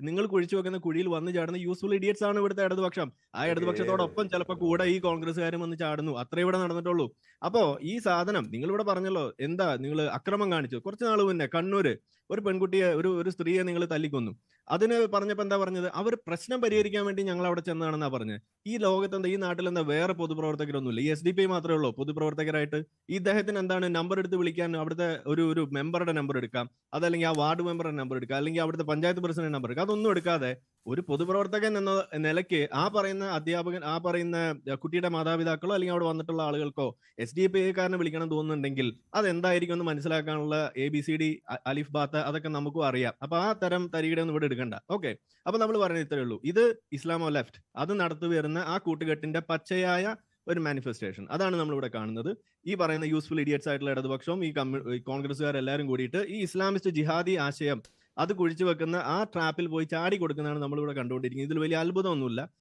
നിങ്ങൾ കുഴിച്ചു വെക്കുന്ന കുഴിയിൽ വന്ന് ചാടുന്ന യൂസ്ഫുൾ ഇഡിയറ്റ്സ് ആണ് ഇവിടുത്തെ ഇടതുപക്ഷം. ആ ഇടതുപക്ഷത്തോടൊപ്പം ചിലപ്പോൾ കൂടെ ഈ കോൺഗ്രസ്സുകാരും വന്ന് ചാടുന്നു. അത്രേ ഇവിടെ നടന്നിട്ടുള്ളൂ. അപ്പോ ഈ സാധനം നിങ്ങൾ ഇവിടെ പറഞ്ഞല്ലോ, എന്താ നിങ്ങൾ അക്രമം കാണിച്ചു കുറച്ച് നാൾ മുന്നേ കണ്ണൂര് ഒരു പെൺകുട്ടിയെ ഒരു സ്ത്രീയെ നിങ്ങൾ തല്ലിക്കൊന്നു. അതിന് പറഞ്ഞപ്പോ എന്താ പറഞ്ഞത്? അവർ പ്രശ്നം പരിഹരിക്കാൻ വേണ്ടി ഞങ്ങൾ അവിടെ ചെന്നാണെന്നാ പറഞ്ഞത്. ഈ ലോകത്ത് എന്താ, ഈ നാട്ടിൽ എന്താ വേറെ പൊതുപ്രവർത്തകരൊന്നുമില്ല? ഈ SDP മാത്രമേ ഉള്ളൂ പൊതുപ്രവർത്തകരായിട്ട്? ഈ ഇദ്ദേഹത്തിന് എന്താണ് നമ്പർ എടുത്ത് വിളിക്കാൻ? അവിടുത്തെ ഒരു മെമ്പറുടെ നമ്പർ എടുക്കാം, അതല്ലെങ്കിൽ ആ വാർഡ് മെമ്പറുടെ നമ്പർ എടുക്കാം, അല്ലെങ്കിൽ അവിടുത്തെ പഞ്ചായത്ത് പ്രസിഡന്റ് നമ്പർ എടുക്കാം. അതൊന്നും എടുക്കാതെ ഒരു പൊതുപ്രവർത്തകൻ എന്ന നിലയ്ക്ക് ആ പറയുന്ന അധ്യാപകൻ, ആ പറയുന്ന കുട്ടിയുടെ മാതാപിതാക്കളോ അല്ലെങ്കിൽ അവിടെ വന്നിട്ടുള്ള ആളുകൾക്കോ SDP കാരനെ വിളിക്കണം തോന്നുന്നുണ്ടെങ്കിൽ അതെന്തായിരിക്കും എന്ന് മനസ്സിലാക്കാനുള്ള ABCD അലിഫ് ബാത്ത് അതൊക്കെ നമുക്കും അറിയാം. അപ്പൊ ആ തരം തരികിടെ ഒന്നും ഇവിടെ എടുക്കണ്ട. ഓക്കെ, അപ്പൊ നമ്മൾ പറയുന്നത് ഇത്രയേ ഉള്ളൂ. ഇത് ഇസ്ലാമോ ലെഫ്റ്റ് അത് നടത്തി വരുന്ന ആ കൂട്ടുകെട്ടിന്റെ പച്ചയായ ഒരു മാനിഫെസ്റ്റേഷൻ. അതാണ് നമ്മളിവിടെ കാണുന്നത്. ഈ പറയുന്ന യൂസ്ഫുൾ ഇഡിയറ്റ്സ് ആയിട്ടുള്ള ഇടതുപക്ഷവും ഈ കോൺഗ്രസ്സുകാരെല്ലാവരും കൂടിയിട്ട് ഈ ഇസ്ലാമിസ്റ്റ് ജിഹാദി ആശയം അത് കുഴിച്ചു വെക്കുന്ന ആ ട്രാപ്പിൽ പോയി ചാടി കൊടുക്കുന്നതാണ് നമ്മളിവിടെ കണ്ടുകൊണ്ടിരിക്കുന്നത്. ഇതിൽ വലിയ അത്ഭുതമൊന്നുമില്ല.